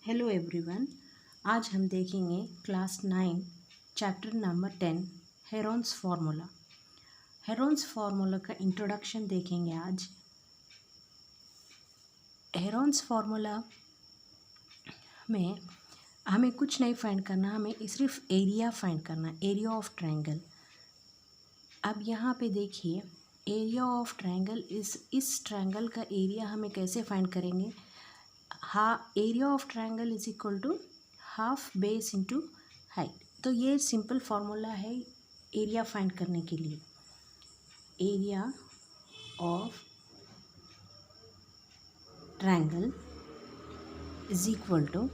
Hello everyone. आज हम देखेंगे class 9 chapter number 10 Heron's formula. Heron's formula का इंट्रोडक्शन देखेंगे आज। हेरोन्स फार्मूला में हमें कुछ नहीं फाइंड करना, हमें सिर्फ एरिया फाइंड करना, एरिया ऑफ ट्रायंगल। अब यहाँ पे देखिए, एरिया ऑफ ट्रायंगल इस ट्रायंगल का एरिया हमें कैसे फाइंड करेंगे। Area of triangle is equal to half base into height. तो ये सिंपल फार्मूला है एरिया फाइंड करने के लिए। Area of triangle is equal to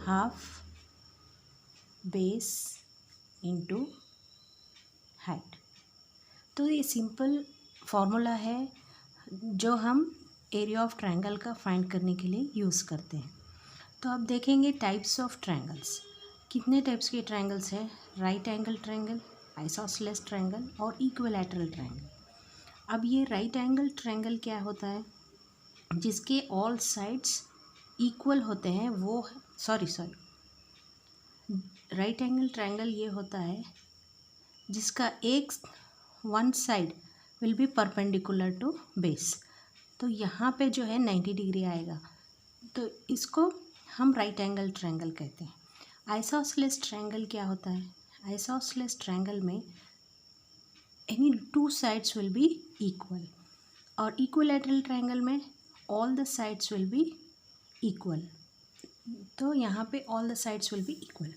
half base into height. तो ये सिंपल फार्मूला है जो हम एरिया ऑफ ट्रायंगल का फाइंड करने के लिए यूज़ करते हैं। तो अब देखेंगे टाइप्स ऑफ ट्रायंगल्स। कितने टाइप्स के ट्रायंगल्स हैं? Right angle triangle, isosceles triangle और इक्विलैटरल ट्रायंगल। अब ये राइट एंगल ट्रायंगल क्या होता है? जिसके ऑल साइड्स इक्वल होते हैं, वो राइट एंगल ट्रायंगल ये होता है जिसका एक one side will be perpendicular to base. तो यहाँ पे जो है 90 डिग्री आएगा, तो इसको हम राइट एंगल ट्रायंगल कहते हैं। आइसोसेलेस ट्रायंगल क्या होता है? आइसोसेलेस ट्रायंगल में any two sides will be equal, और इक्विलैटरल ट्रायंगल में all the sides will be equal. तो यहाँ पे all the sides will be equal.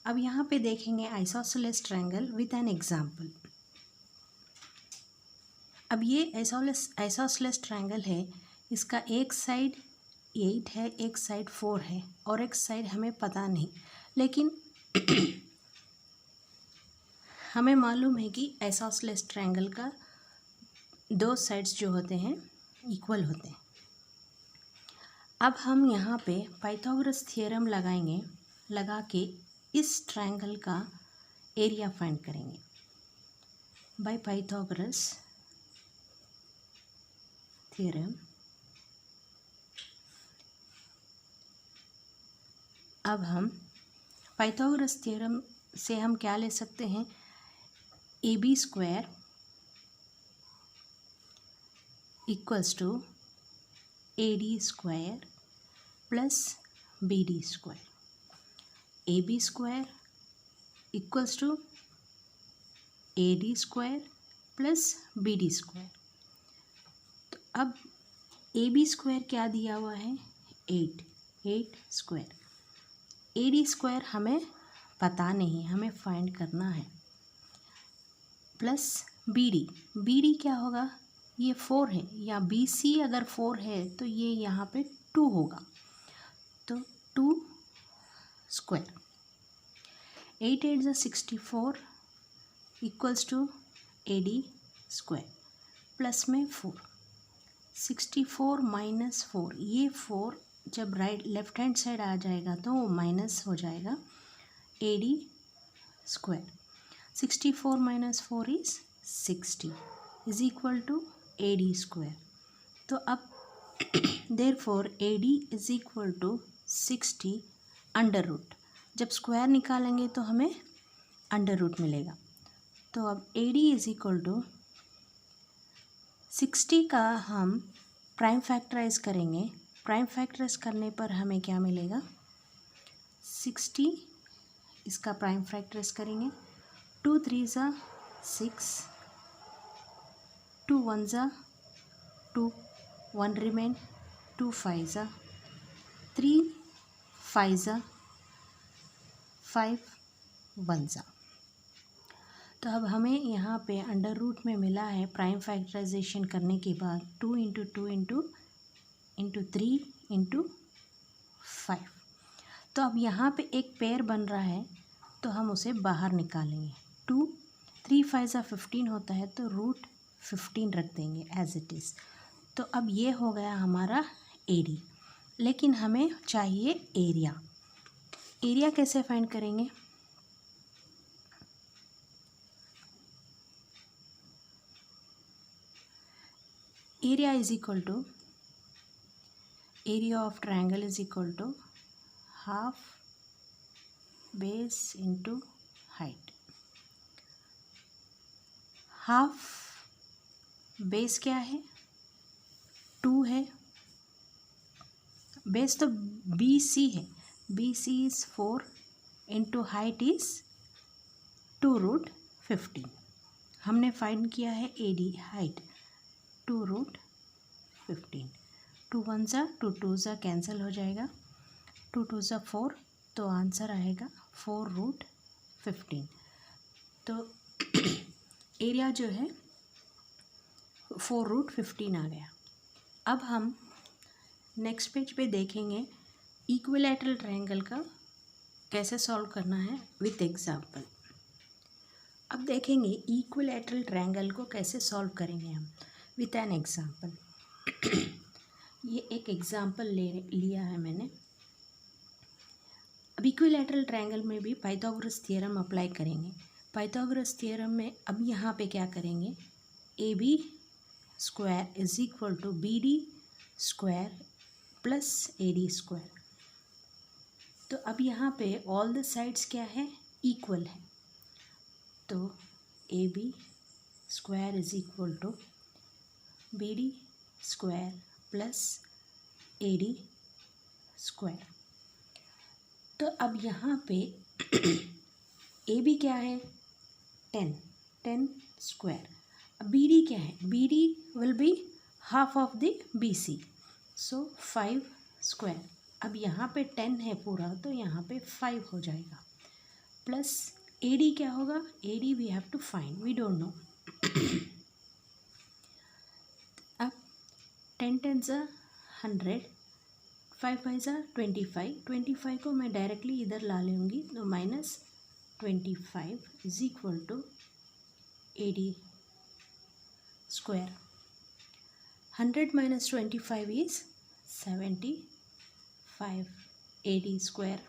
अब यहाँ पे देखेंगे isosceles triangle with an example. अब ये आइसोसेलेस ट्रायंगल है, इसका एक साइड 8 है, एक साइड 4 है और एक साइड हमें पता नहीं, लेकिन हमें मालूम है कि आइसोसेलेस ट्रायंगल का दो साइड्स जो होते हैं इक्वल होते हैं। अब हम यहाँ पे पाइथागोरस थ्योरम लगाएंगे, लगा के इस ट्रायंगल का एरिया फाइंड करेंगे बाय पाइथागोरस थ्योरम। अब हम पाइथागोरस थ्योरम से हम क्या ले सकते हैं? A B square equals to A D square plus B D square. A B square equals to A D square plus B D square. तो अब ए बी स्क्वायर क्या दिया हुआ है? 8 स्क्वायर। ए डी स्क्वायर हमें पता नहीं, हमें फाइंड करना है, प्लस बी डी क्या होगा? ये 4 है, या बी सी अगर 4 है तो ये यहाँ पे 2 होगा, तो 2 square. 8 8 = 64 equals to A D square plus में 4। 64 माइनस 4, ये 4 जब लेफ्ट हैंड साइड आ जाएगा तो वो माइनस हो जाएगा A D square. 64 minus 4 is 60 is equal to A D square. तो अब therefore A D is equal to 60 under root. जब स्क्वायर निकालेंगे तो हमें अंडर रूट मिलेगा। तो अब A D is equal to 60 का हम प्राइम फैक्टराइज करेंगे। प्राइम फैक्टराइज करने पर हमें क्या मिलेगा? 60 इसका प्राइम फैक्टराइज करेंगे, 2 3 ज़ा 6, 2 1 ज़ा 2, 1 रिमेन, 2 5 ज़ा 3, 5 ज़ा 5, 1 ज़ा। तो अब हमें यहाँ पे अंडर रूट में मिला है प्राइम फैक्टराइजेशन करने के बाद 2 इंटू 2 इंटू 3 इंटू 5। तो अब यहाँ पे एक पेयर बन रहा है, तो हम उसे बाहर निकालेंगे। 2 3 5 ज़ा 15 होता है, तो रूट 15 रख देंगे एज इट इज़। तो अब ये हो गया हमारा एडी। लेकिन हमें चाहिए एरिया। एरिया कैसे फाइंड करेंगे? Area is equal to area of triangle is equal to half base into height. Half base क्या है? 2 है। बेस तो बी सी है, B C is 4 into height is 2√15। हमने फाइंड किया है ए डी हाइट 2√15। 2 1 ज़ा 2 2 ज़ा कैंसिल हो जाएगा, 2 2 ज़ा 4, तो आंसर आएगा 4√15। तो एरिया जो है 4√15 आ गया। अब हम नेक्स्ट पेज पे देखेंगे इक्विलैटरल ट्रायंगल का कैसे सॉल्व करना है विथ एग्जांपल। अब देखेंगे इक्विलैटरल ट्रायंगल को कैसे सॉल्व करेंगे हम विथ एन एग्जांपल। ये एक एग्जांपल लिया है मैंने। अब इक्विलैटरल ट्रायंगल में भी पाइथागोरस थ्योरम अप्लाई करेंगे। पाइथागोरस थ्योरम में अब यहाँ पे क्या करेंगे, A B square is equal to B D square plus A D square. तो अब यहाँ पे ऑल द साइड्स क्या है, इक्वल है, तो A B square is equal to B D square plus A D square. तो अब यहाँ पे ए बी क्या है 10 स्क्वायर। अब बी डी क्या है, B D will be half of the B C, so 5 square. अब यहाँ पे 10 है पूरा, तो यहाँ पे 5 हो जाएगा, प्लस ए डी क्या होगा, A D we have to find, we don't know. अब 10 10 ज़ा 100, 5 5 ज़ा 25, 25 को मैं डायरेक्टली इधर ला लूँगी, तो -25 is equal to A D square. 100 minus 25 is 75 A D square.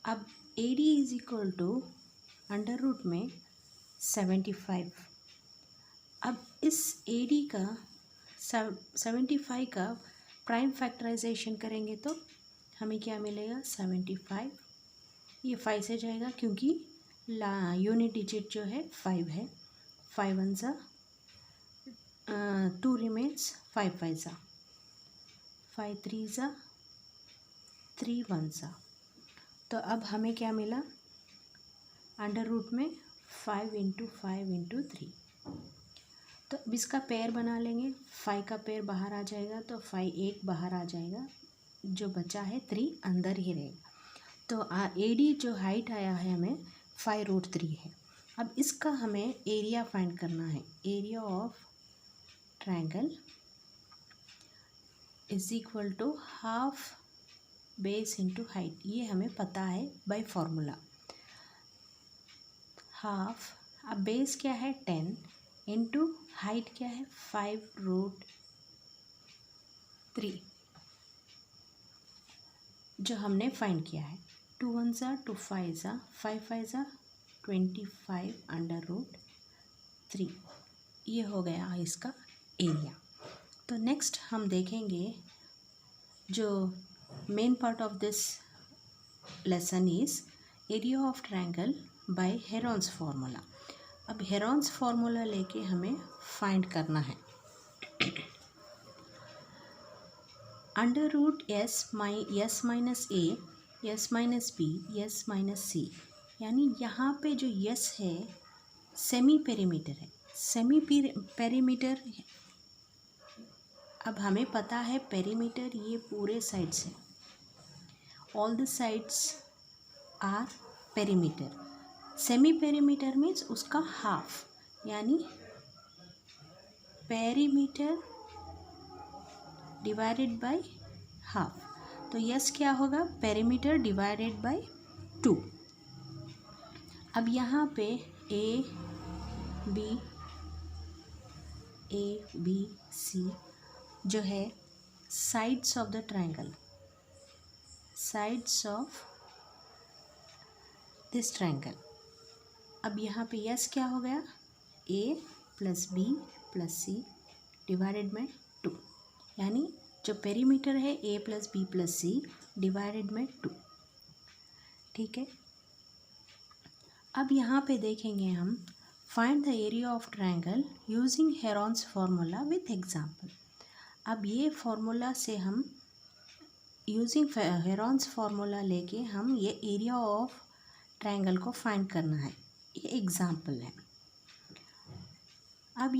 अब A D is equal to under root में 75। अब इस ए डी का 75 का प्राइम फैक्टराइजेशन करेंगे तो हमें क्या मिलेगा, 75, ये 5 से जाएगा क्योंकि यूनिट डिजिट जो है 5 है। 5 1 ज़ा 2 रिमेन्स, 5 5 ज़ा 5 3 ज़ा 3 1 ज़ा। तो अब हमें क्या मिला, अंडर रूट में 5 × 5 × 3। तो अब इसका पेयर बना लेंगे, 5 का पेयर बाहर आ जाएगा, तो 5 एक बाहर आ जाएगा, जो बचा है 3 अंदर ही रहेगा। तो ए डी जो हाइट आया है हमें 5√3 है। अब इसका हमें एरिया फाइंड करना है। Area of triangle is equal to half base into height, ये हमें पता है बाय फॉर्मूला। हाफ, अब बेस क्या है 10 इंटू हाइट क्या है 5√3, जो हमने फाइंड किया है। 2 1 ज़ा 2 5 ज़ा 5 5 ज़ा 25 √3, ये हो गया इसका एरिया। तो नेक्स्ट हम देखेंगे जो main part of this lesson is area of triangle by Heron's formula. अब हेरॉन्स फार्मूला लेके हमें फाइंड करना है। Under root s minus a, s minus b, s minus c, यानी यहाँ पे जो यस है सेमी पेरीमीटर है। सेमी पेरीमीटर, अब हमें पता है पेरीमीटर ये पूरे साइड्स है, all the sides are perimeter. Semi perimeter means उसका हाफ, यानी पेरीमीटर डिवाइडेड बाय हाफ। तो यस क्या होगा, पेरीमीटर डिवाइडेड बाय 2। अब यहाँ पे ए बी सी जो है sides of the triangle, sides of this triangle. अब यहाँ पे यस क्या हो गया, a plus B plus c divided by 2, यानी जो पेरीमीटर है a plus B plus c divided by 2। ठीक है, अब यहाँ पे देखेंगे हम find the area of triangle using Heron's formula with example. अब ये फार्मूला से हम यूजिंग हेरॉन्स फार्मूला लेके हम ये एरिया ऑफ ट्रायंगल को फाइंड करना है। ये एग्जांपल है। अब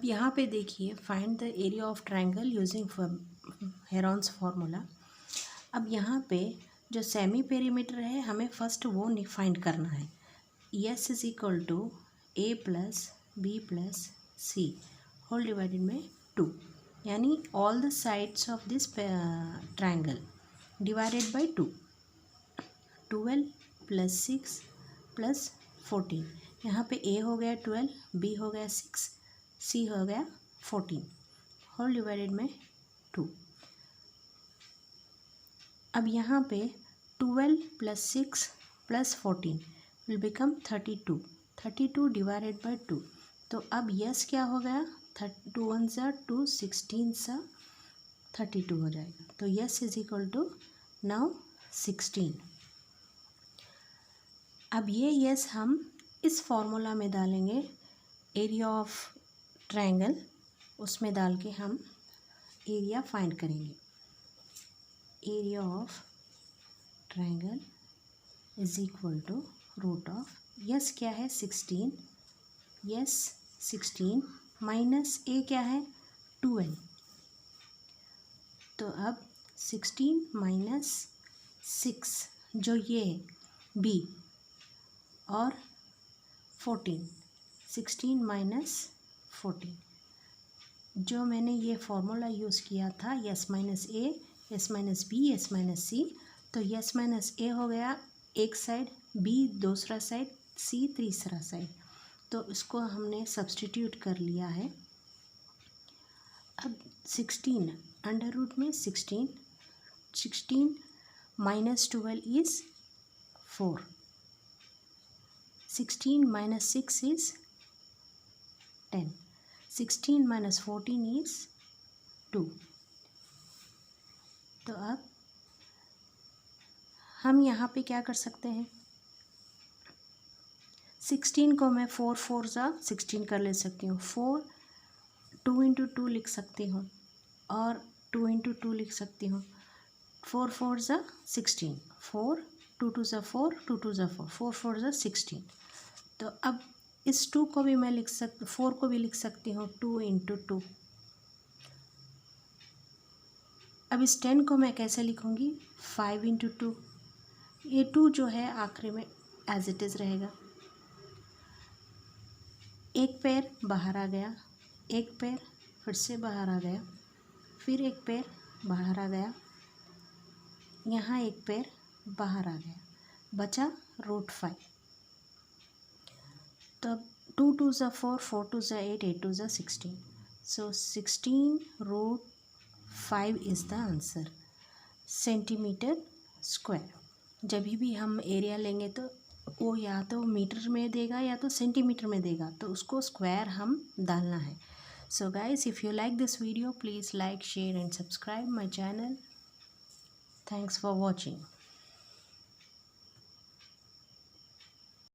यहाँ पे देखिए find the area of triangle using Heron's formula. अब यहाँ पे जो सेमी पेरीमीटर है हमें फर्स्ट वो फाइंड करना है। S is equal to A plus B plus C whole divided में 2, यानी all the sides of this triangle divided by 2। 12 plus 6 plus 14, यहाँ पे ए हो गया 12, बी हो गया 6, सी हो गया 14 होल डिवाइडेड में 2। अब यहाँ पे 12 plus 6 plus 14 will become 32, 32 divided by 2। तो अब यस क्या हो गया, 2 1 सा 2, 16 सा 32 हो जाएगा। तो S is equal to now 16। अब ये यस हम इस फॉर्मूला में डालेंगे, एरिया ऑफ ट्रायंगल, उसमें डाल के हम एरिया फाइंड करेंगे। Area of triangle is equal to root of S क्या है 16, यस 16 माइनस ए क्या है 12। तो अब 16 माइनस 6 जो ये है बी, और 14, 16 माइनस 14 जो मैंने ये फॉर्मूला यूज़ किया था s minus a, s minus b, s minus c. तो यस माइनस ए हो गया एक साइड, बी दूसरा साइड, सी तीसरा साइड। तो इसको हमने सब्स्टिट्यूट कर लिया है। अब 16 अंडर रूट में 16, 16 minus 12 is 4, 16 minus 6 is 10, 16 minus 14 is 2। तो अब हम यहाँ पे क्या कर सकते हैं, 16 को मैं 4 4 ज़ा 16 कर ले सकती हूँ, 4 2 इंटू 2 लिख सकती हूँ, और 2 इंटू 2 लिख सकती हूँ। 4 4 ज़ा 16, 4 2 2 ज़ा 4, 2 2 ज़ा 4, 4 4 ज़ा 16। तो अब इस 2 को भी मैं 4 को भी लिख सकती हूँ 2 इंटू 2। अब इस 10 को मैं कैसे लिखूँगी, 5 इंटू 2। ये 2 जो है आखिरी में एज इट इज़ रहेगा। एक पैर बाहर आ गया, एक पैर फिर से बाहर आ गया, फिर एक पैर बाहर आ गया, यहाँ एक पैर बाहर आ गया, बचा रूट 5। तो अब 2 2 ज़ा 4, 4 2 ज़ा 8, 8 2 ज़ा 16। So 16 root 5 is the answer, centimetre square. जब भी हम एरिया लेंगे तो वो या तो मीटर में देगा या तो सेंटीमीटर में देगा, तो उसको स्क्वायर हम डालना है। So guys, if you like this video please like, share and subscribe my channel. Thanks for watching.